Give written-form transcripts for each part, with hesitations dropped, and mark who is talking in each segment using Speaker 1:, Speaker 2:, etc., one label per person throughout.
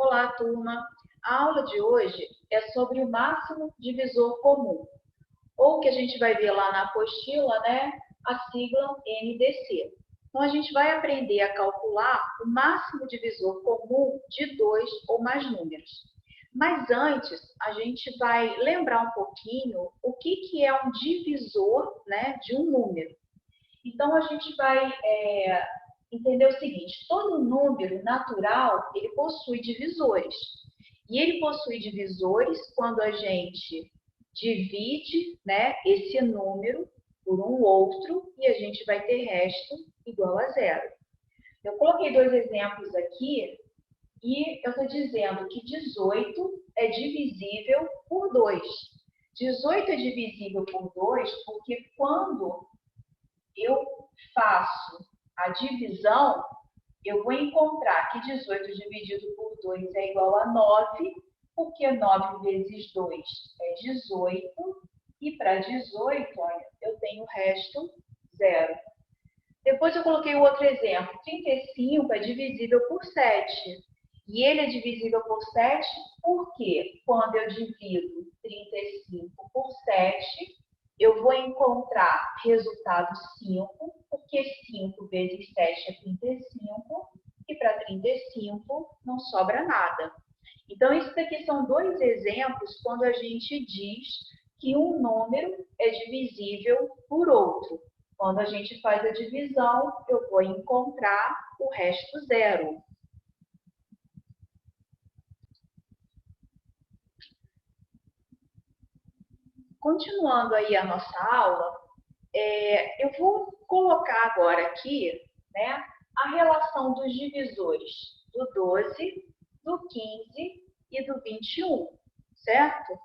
Speaker 1: Olá, turma! A aula de hoje é sobre o máximo divisor comum, ou que a gente vai ver lá na apostila, né? A sigla MDC. Então, a gente vai aprender a calcular o máximo divisor comum de dois ou mais números. Mas antes, a gente vai lembrar um pouquinho o que é um divisor, né, de um número. Então, a gente vai entender o seguinte: todo número natural, ele possui divisores. E ele possui divisores quando a gente divide, né, esse número por um outro e a gente vai ter resto igual a zero. Eu coloquei dois exemplos aqui e eu estou dizendo que 18 é divisível por 2. 18 é divisível por 2 porque quando eu faço a divisão, eu vou encontrar que 18 dividido por 2 é igual a 9, porque 9 vezes 2 é 18, e para 18, olha, eu tenho o resto zero. Depois eu coloquei o outro exemplo, 35 é divisível por 7. E ele é divisível por 7 porque quando eu divido 35 por 7, eu vou encontrar resultado 5, porque 5 vezes 7 é 35, e para 35 não sobra nada. Então, isso daqui são dois exemplos quando a gente diz que um número é divisível por outro. Quando a gente faz a divisão, eu vou encontrar o resto zero. Continuando aí a nossa aula, eu vou colocar agora aqui, né, a relação dos divisores do 12, do 15 e do 21, certo?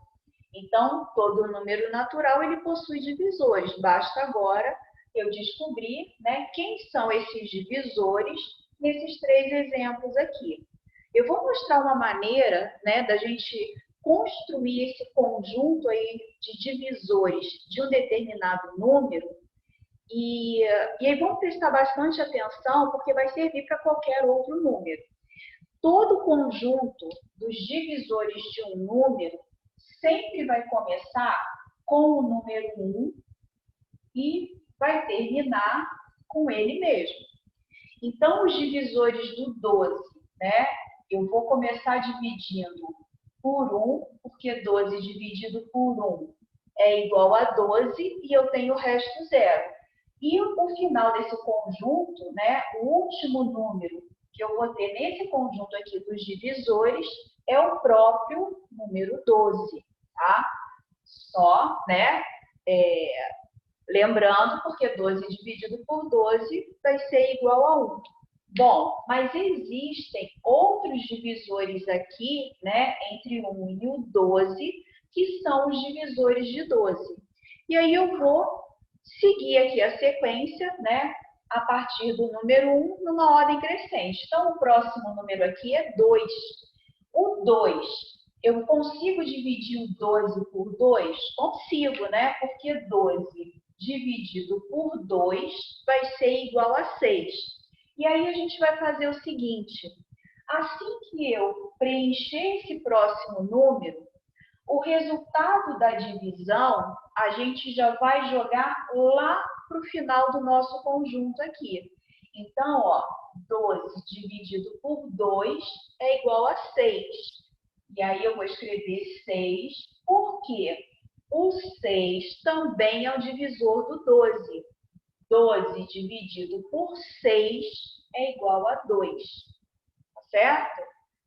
Speaker 1: Então, todo número natural ele possui divisores. Basta agora eu descobrir, né, quem são esses divisores nesses três exemplos aqui. Eu vou mostrar uma maneira, né, da gente construir esse conjunto aí de divisores de um determinado número e aí vamos prestar bastante atenção porque vai servir para qualquer outro número. Todo conjunto dos divisores de um número sempre vai começar com o número 1 e vai terminar com ele mesmo. Então, os divisores do 12, né? Eu vou começar dividindo por 1, porque 12 dividido por 1 é igual a 12 e eu tenho o resto zero. E o final desse conjunto, né? O último número que eu vou ter nesse conjunto aqui dos divisores é o próprio número 12, tá? Só, né? Lembrando, porque 12 dividido por 12 vai ser igual a 1. Bom, mas existem outros divisores aqui, né, entre o 1 e o 12, que são os divisores de 12. E aí eu vou seguir aqui a sequência, né, a partir do número 1, numa ordem crescente. Então, o próximo número aqui é 2. O 2, eu consigo dividir o 12 por 2? Consigo, né? Porque 12 dividido por 2 vai ser igual a 6. E aí a gente vai fazer o seguinte: assim que eu preencher esse próximo número, o resultado da divisão a gente já vai jogar lá para o final do nosso conjunto aqui. Então, ó, 12 dividido por 2 é igual a 6. E aí eu vou escrever 6, porque o 6 também é o divisor do 12. 12 dividido por 6 é igual a 2, tá certo?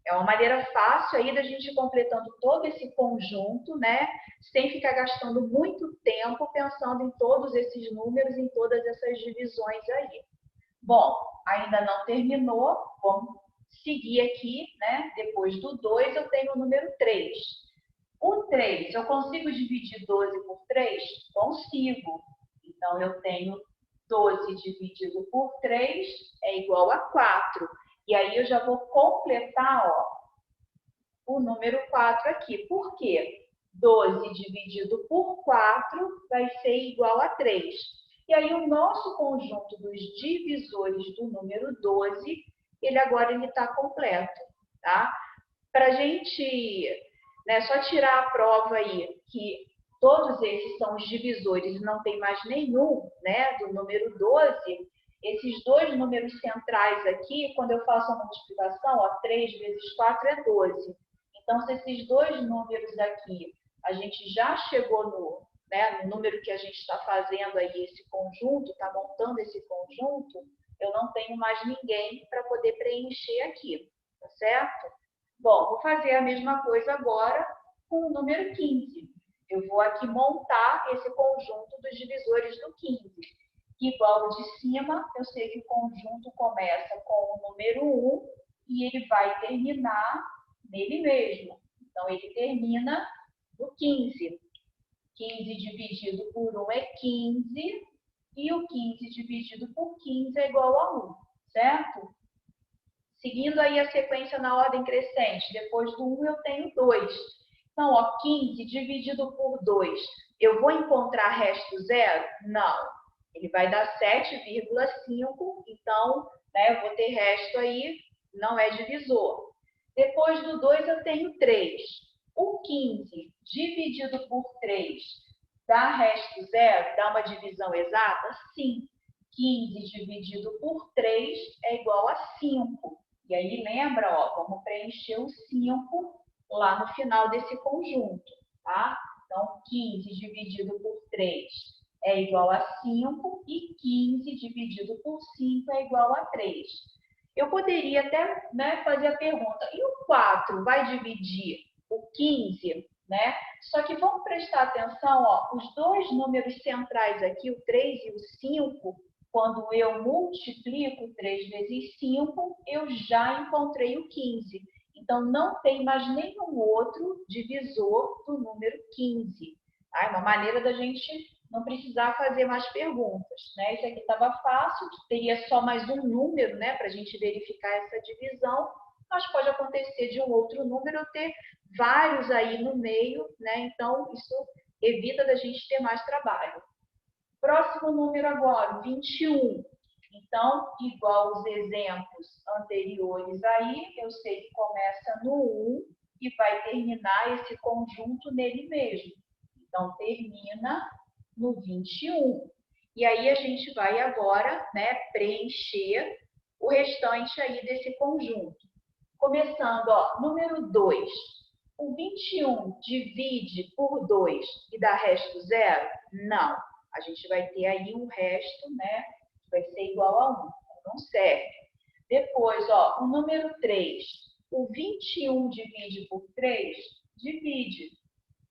Speaker 1: É uma maneira fácil aí da gente ir completando todo esse conjunto, né? Sem ficar gastando muito tempo pensando em todos esses números, em todas essas divisões aí. Bom, ainda não terminou, vamos seguir aqui, né? Depois do 2 eu tenho o número 3. O 3, eu consigo dividir 12 por 3? Consigo. Então, eu tenho 12 dividido por 3 é igual a 4. E aí eu já vou completar, ó, o número 4 aqui. Por quê? 12 dividido por 4 vai ser igual a 3. E aí o nosso conjunto dos divisores do número 12, ele agora está completo, tá? para a gente, né, só tirar a prova aí que todos esses são os divisores e não tem mais nenhum, né, do número 12, esses dois números centrais aqui, quando eu faço a multiplicação, ó, 3 vezes 4 é 12. Então, se esses dois números aqui, a gente já chegou no, né, no número que a gente está fazendo aí, esse conjunto, está montando esse conjunto, eu não tenho mais ninguém para poder preencher aqui, tá certo? Bom, vou fazer a mesma coisa agora com o número 15. Eu vou aqui montar esse conjunto dos divisores do 15. Igual o de cima, eu sei que o conjunto começa com o número 1 e ele vai terminar nele mesmo. Então, ele termina no 15. 15 dividido por 1 é 15 e o 15 dividido por 15 é igual a 1, certo? Seguindo aí a sequência na ordem crescente, depois do 1 eu tenho 2. Então, ó, 15 dividido por 2, eu vou encontrar resto zero? Não. Ele vai dar 7,5, então, né, eu vou ter resto aí, não é divisor. Depois do 2 eu tenho 3. O 15 dividido por 3 dá resto zero? Dá uma divisão exata? Sim. 15 dividido por 3 é igual a 5. E aí, lembra, ó, vamos preencher o 5 lá no final desse conjunto, tá? Então, 15 dividido por 3 é igual a 5 e 15 dividido por 5 é igual a 3. Eu poderia até, né, fazer a pergunta, e o 4 vai dividir o 15, né? Só que vamos prestar atenção, ó, os dois números centrais aqui, o 3 e o 5, quando eu multiplico 3 vezes 5, eu já encontrei o 15. Então, não tem mais nenhum outro divisor do número 15. Tá? É uma maneira da gente não precisar fazer mais perguntas, né? Isso aqui estava fácil, teria só mais um número, né, para a gente verificar essa divisão, mas pode acontecer de um outro número eu ter vários aí no meio, né? Então, isso evita da gente ter mais trabalho. Próximo número agora, 21. Então, igual os exemplos anteriores aí, eu sei que começa no 1 e vai terminar esse conjunto nele mesmo. Então, termina no 21. E aí, a gente vai agora, né, preencher o restante aí desse conjunto. Começando, ó, número 2. O 21 divide por 2 e dá resto zero? Não. A gente vai ter aí um resto, né, que vai ser igual a 1. Não serve. Depois, ó, o número 3. O 21 divide por 3? Divide.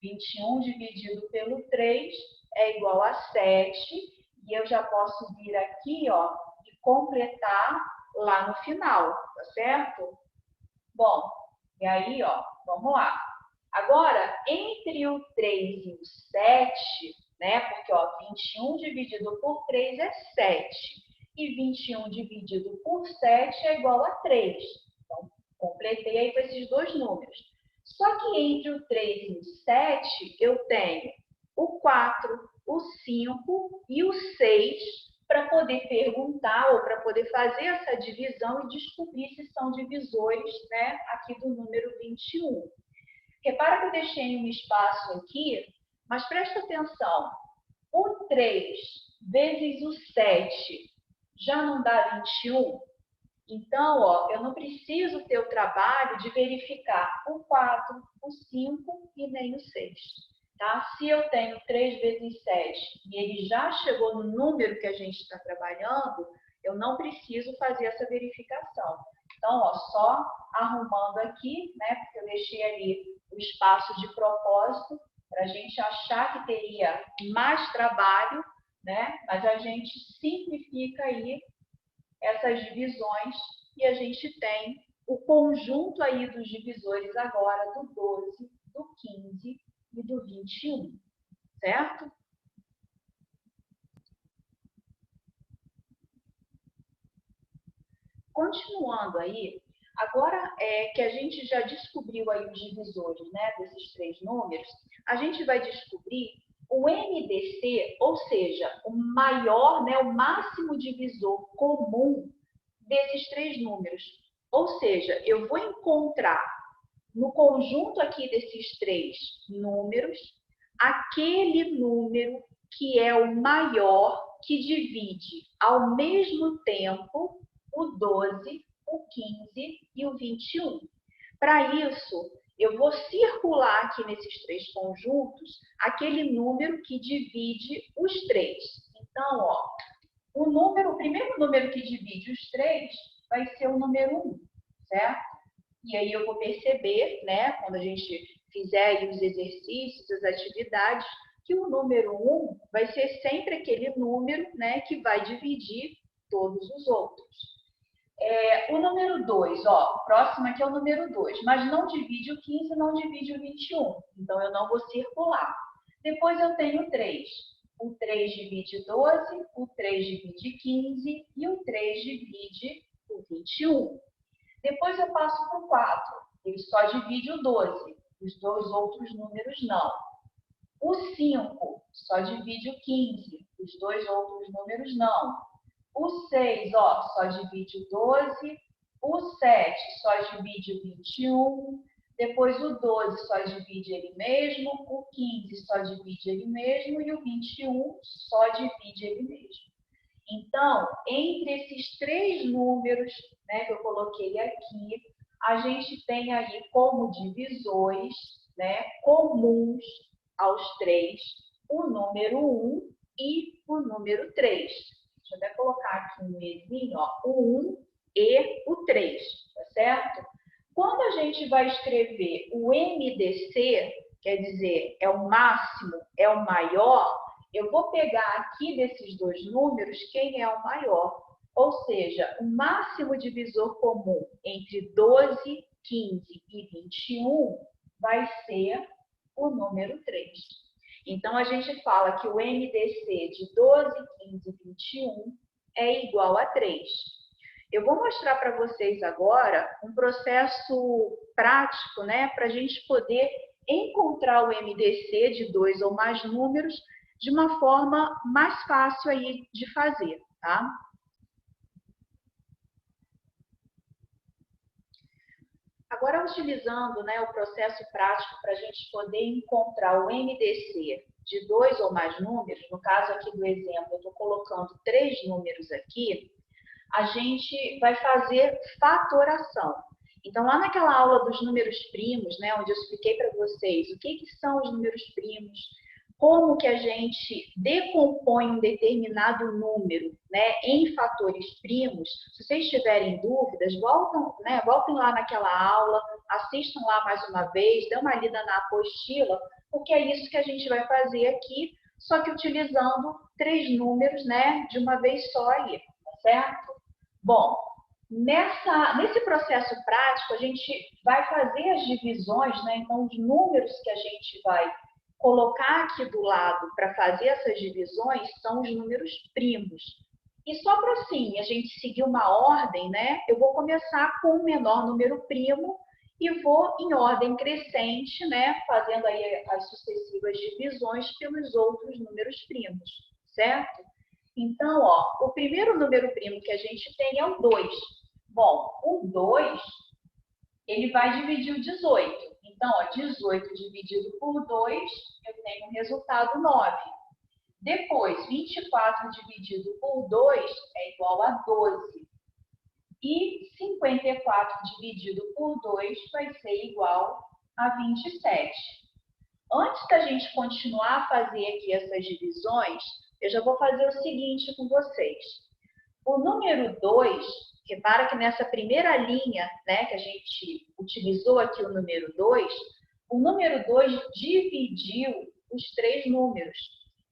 Speaker 1: 21 dividido pelo 3 é igual a 7. E eu já posso vir aqui, ó, e completar lá no final, tá certo? Bom, e aí, ó, vamos lá. Agora, entre o 3 e o 7, né? Porque, ó, 21 dividido por 3 é 7. E 21 dividido por 7 é igual a 3. Então, completei aí com esses dois números. Só que entre o 3 e o 7, eu tenho o 4, o 5 e o 6 para poder perguntar ou para poder fazer essa divisão e descobrir se são divisores, né, aqui do número 21. Repara que eu deixei um espaço aqui, mas presta atenção. O 3 vezes o 7 já não dá 21? Então, ó, eu não preciso ter o trabalho de verificar o 4, o 5 e nem o 6. Tá? Se eu tenho 3 vezes 7 e ele já chegou no número que a gente está trabalhando, eu não preciso fazer essa verificação. Então, ó, só arrumando aqui, né, porque eu deixei ali o espaço de propósito para a gente achar que teria mais trabalho, né, mas a gente simplifica aí essas divisões e a gente tem o conjunto aí dos divisores agora do 12, do 15 e do 21, certo? Continuando aí, agora que a gente já descobriu aí os divisores, né, desses três números, a gente vai descobrir o MDC, ou seja, o maior, né, o máximo divisor comum desses três números. Ou seja, eu vou encontrar no conjunto aqui desses três números, aquele número que é o maior, que divide ao mesmo tempo o 12, o 15 e o 21. Para isso, eu vou circular aqui nesses três conjuntos aquele número que divide os três. Então, ó, o primeiro número que divide os três vai ser o número 1, certo? E aí eu vou perceber, né, quando a gente fizer aí os exercícios, as atividades, que o número 1 vai ser sempre aquele número, né, que vai dividir todos os outros. O número 2, ó, o próximo aqui é o número 2, mas não divide o 15, não divide o 21. Então, eu não vou circular. Depois eu tenho o 3. O 3 divide 12, o 3 divide 15 e o 3 divide o 21. Depois eu passo para o 4. Ele só divide o 12. Os dois outros números não. O 5 só divide o 15. Os dois outros números não. O 6, ó, só divide o 12. O 7 só divide o 21. Depois o 12 só divide ele mesmo. O 15 só divide ele mesmo. E o 21 só divide ele mesmo. Então, entre esses três números, né, que eu coloquei aqui, a gente tem aí como divisores, né, comuns aos três, o número 1 e o número 3. Deixa eu até colocar aqui um Ezinho, ó, o 1 e o 3, tá certo? Quando a gente vai escrever o MDC, quer dizer, é o máximo, é o maior, eu vou pegar aqui desses dois números quem é o maior. Ou seja, o máximo divisor comum entre 12, 15 e 21 vai ser o número 3. Então, a gente fala que o MDC de 12, 15 e 21 é igual a 3. Eu vou mostrar para vocês agora um processo prático, né, para a gente poder encontrar o MDC de dois ou mais números de uma forma mais fácil aí de fazer, tá? Agora, utilizando, né, o processo prático para a gente poder encontrar o MDC de dois ou mais números, no caso aqui do exemplo, eu estou colocando três números aqui, a gente vai fazer fatoração. Então, lá naquela aula dos números primos, né, onde eu expliquei para vocês o que são os números primos, como que a gente decompõe um determinado número, né, em fatores primos. Se vocês tiverem dúvidas, voltem lá naquela aula, assistam lá mais uma vez, dê uma lida na apostila, porque é isso que a gente vai fazer aqui, só que utilizando três números, né, de uma vez só aí, tá certo? Bom, nesse processo prático, a gente vai fazer as divisões, né? Então, os números que a gente vai colocar aqui do lado para fazer essas divisões são os números primos. E só para assim, a gente seguir uma ordem, né? Eu vou começar com o menor número primo e vou em ordem crescente, né? Fazendo aí as sucessivas divisões pelos outros números primos, certo? Então, ó, o primeiro número primo que a gente tem é o 2. Bom, o 2, ele vai dividir o 18. Então, ó, 18 dividido por 2, eu tenho um resultado 9. Depois, 24 dividido por 2 é igual a 12. E 54 dividido por 2 vai ser igual a 27. Antes da gente continuar a fazer aqui essas divisões, eu já vou fazer o seguinte com vocês. O número 2, repara que nessa primeira linha, né, que a gente utilizou aqui o número 2, o número 2 dividiu os três números.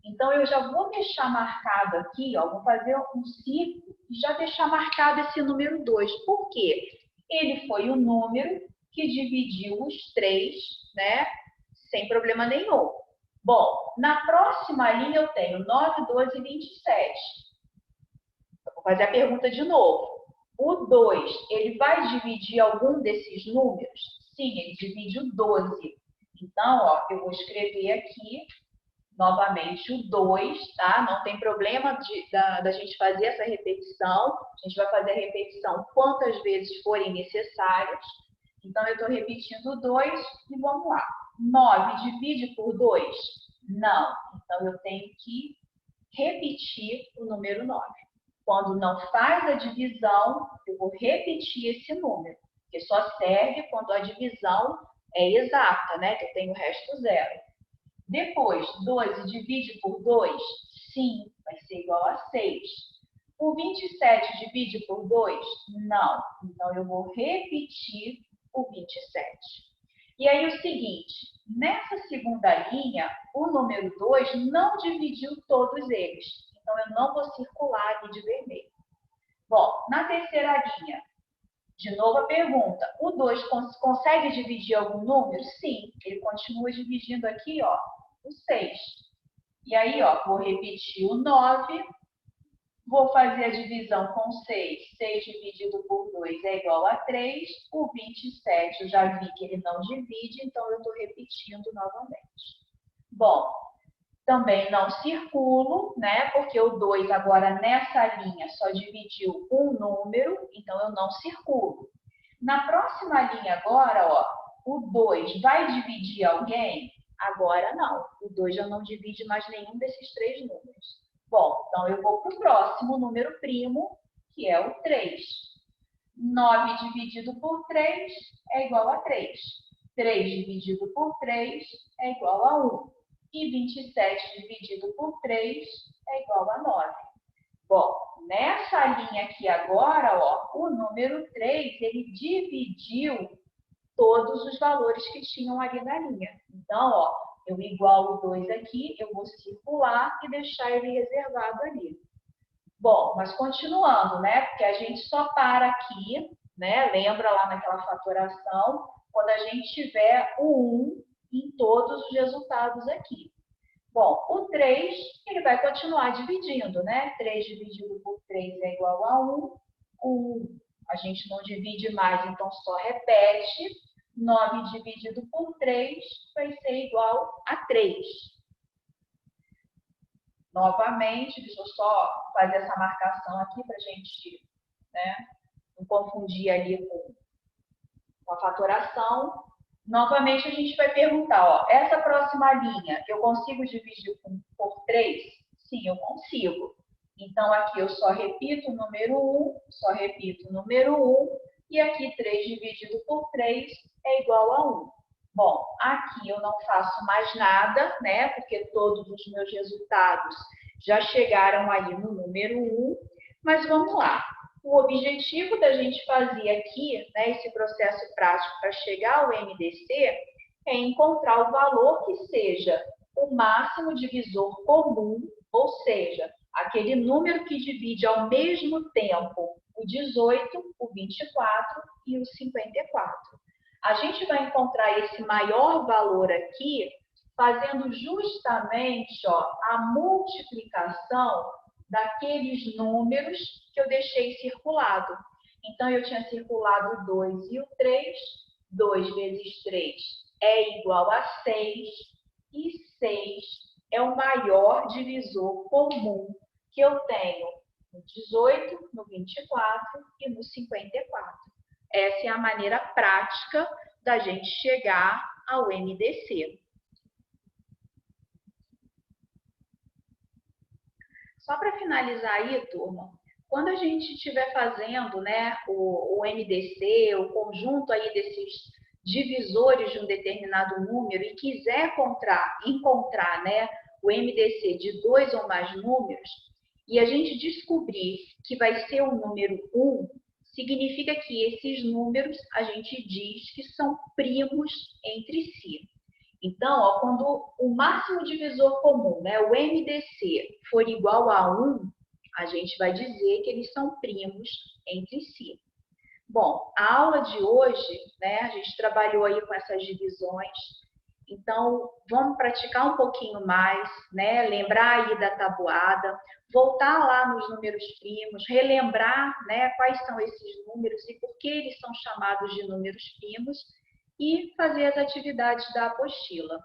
Speaker 1: Então, eu já vou deixar marcado aqui, ó, vou fazer um círculo e já deixar marcado esse número 2. Por quê? Ele foi o número que dividiu os três, né, sem problema nenhum. Bom, na próxima linha eu tenho 9, 12 e 27. Eu vou fazer a pergunta de novo. O 2, ele vai dividir algum desses números? Sim, ele divide o 12. Então, ó, eu vou escrever aqui novamente o 2, tá? Não tem problema da gente fazer essa repetição. A gente vai fazer a repetição quantas vezes forem necessárias. Então, eu estou repetindo 2 e vamos lá. 9 divide por 2? Não. Então, eu tenho que repetir o número 9. Quando não faz a divisão, eu vou repetir esse número, que só serve quando a divisão é exata, né? Que eu tenho o resto zero. Depois, 12 divide por 2? Sim, vai ser igual a 6. O 27 divide por 2? Não. Então, eu vou repetir o 27. E aí, o seguinte, nessa segunda linha, o número 2 não dividiu todos eles. Então, eu não vou circular ali de vermelho. Bom, na terceira linha, de novo a pergunta, o 2 consegue dividir algum número? Sim, ele continua dividindo aqui, ó, o 6. E aí, ó, vou repetir o 9, vou fazer a divisão com 6. 6 dividido por 2 é igual a 3. O 27 eu já vi que ele não divide, então eu estou repetindo novamente. Bom, também não circulo, né? Porque o 2 agora nessa linha só dividiu um número, então eu não circulo. Na próxima linha agora, ó, o 2 vai dividir alguém? Agora não. O 2 já não divide mais nenhum desses três números. Bom, então eu vou para o próximo número primo, que é o 3. 9 dividido por 3 é igual a 3. 3 dividido por 3 é igual a 1. E 27 dividido por 3 é igual a 9. Bom, nessa linha aqui agora, ó, o número 3, ele dividiu todos os valores que tinham ali na linha. Então, ó, eu igualo o 2 aqui, eu vou circular e deixar ele reservado ali. Bom, mas continuando, né? Porque a gente só para aqui, né? Lembra lá naquela fatoração, quando a gente tiver o 1 em todos os resultados aqui. Bom, o 3, ele vai continuar dividindo, né? 3 dividido por 3 é igual a 1. O 1 a gente não divide mais, então só repete. 9 dividido por 3 vai ser igual a 3. Novamente, deixa eu só fazer essa marcação aqui para a gente, né, não confundir ali com a fatoração. Novamente, a gente vai perguntar, ó, essa próxima linha, eu consigo dividir por 3? Sim, eu consigo. Então, aqui eu só repito o número 1, só repito o número 1, e aqui 3 dividido por 3 é igual a 1. Bom, aqui eu não faço mais nada, né? Porque todos os meus resultados já chegaram aí no número 1. Mas vamos lá. O objetivo da gente fazer aqui, né, esse processo prático para chegar ao MDC, é encontrar o valor que seja o máximo divisor comum, ou seja, aquele número que divide ao mesmo tempo o 18, o 24 e o 54. A gente vai encontrar esse maior valor aqui fazendo justamente, ó, a multiplicação daqueles números que eu deixei circulado. Então, eu tinha circulado o 2 e o 3. 2 vezes 3 é igual a 6. E 6 é o maior divisor comum que eu tenho no 18, no 24 e no 54. Essa é a maneira prática da gente chegar ao MDC. Só para finalizar aí, turma, quando a gente estiver fazendo, né, o MDC, o conjunto aí desses divisores de um determinado número e quiser encontrar, né, o MDC de 2 ou mais números, e a gente descobrir que vai ser o número 1, significa que esses números a gente diz que são primos entre si. Então, ó, quando o máximo divisor comum, né, o MDC, for igual a 1, a gente vai dizer que eles são primos entre si. Bom, a aula de hoje, né, a gente trabalhou aí com essas divisões, então vamos praticar um pouquinho mais, né, lembrar aí da tabuada, voltar lá nos números primos, relembrar, né, quais são esses números e por que eles são chamados de números primos, e fazer as atividades da apostila.